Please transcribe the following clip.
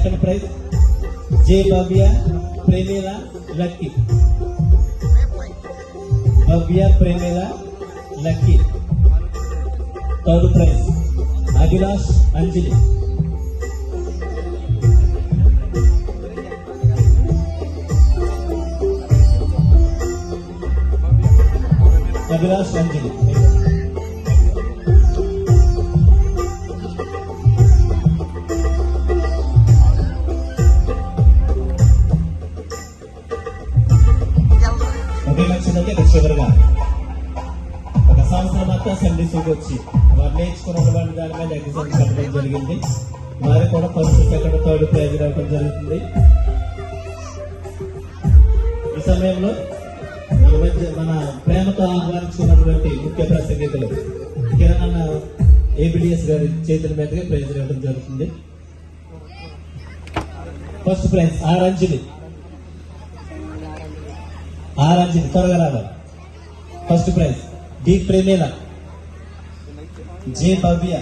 Second prize J Bhavya Premila Lucky. Bhavya Premila Lucky. Third prize Abhilash Anjali. Abhilash Anjali. ఒకే లక్ష్యంగా చివరిగా ఒక సంవత్సరం అంతా సండే స్కూల్కి వచ్చి వారు నేర్చుకున్నటువంటి దాని మీద ఎగ్జామ్ పెట్టడం జరిగింది. వారికి కూడా ఫస్ట్ సెకండ్ థర్డ్ ప్రైజ్ రావడం జరుగుతుంది. ఈ సమయంలో మన ప్రేమతో ఆహ్వానించుకున్నటువంటి ముఖ్య ప్రసంగికులు కిరణ్ ఏబిడిఎస్ గారి చేతుల మీదుగా ప్రైజ్ ఇవ్వడం జరుగుతుంది. First prize R Anjali. త్వరగా రావాలి. First prize D Premela. J భవ్య.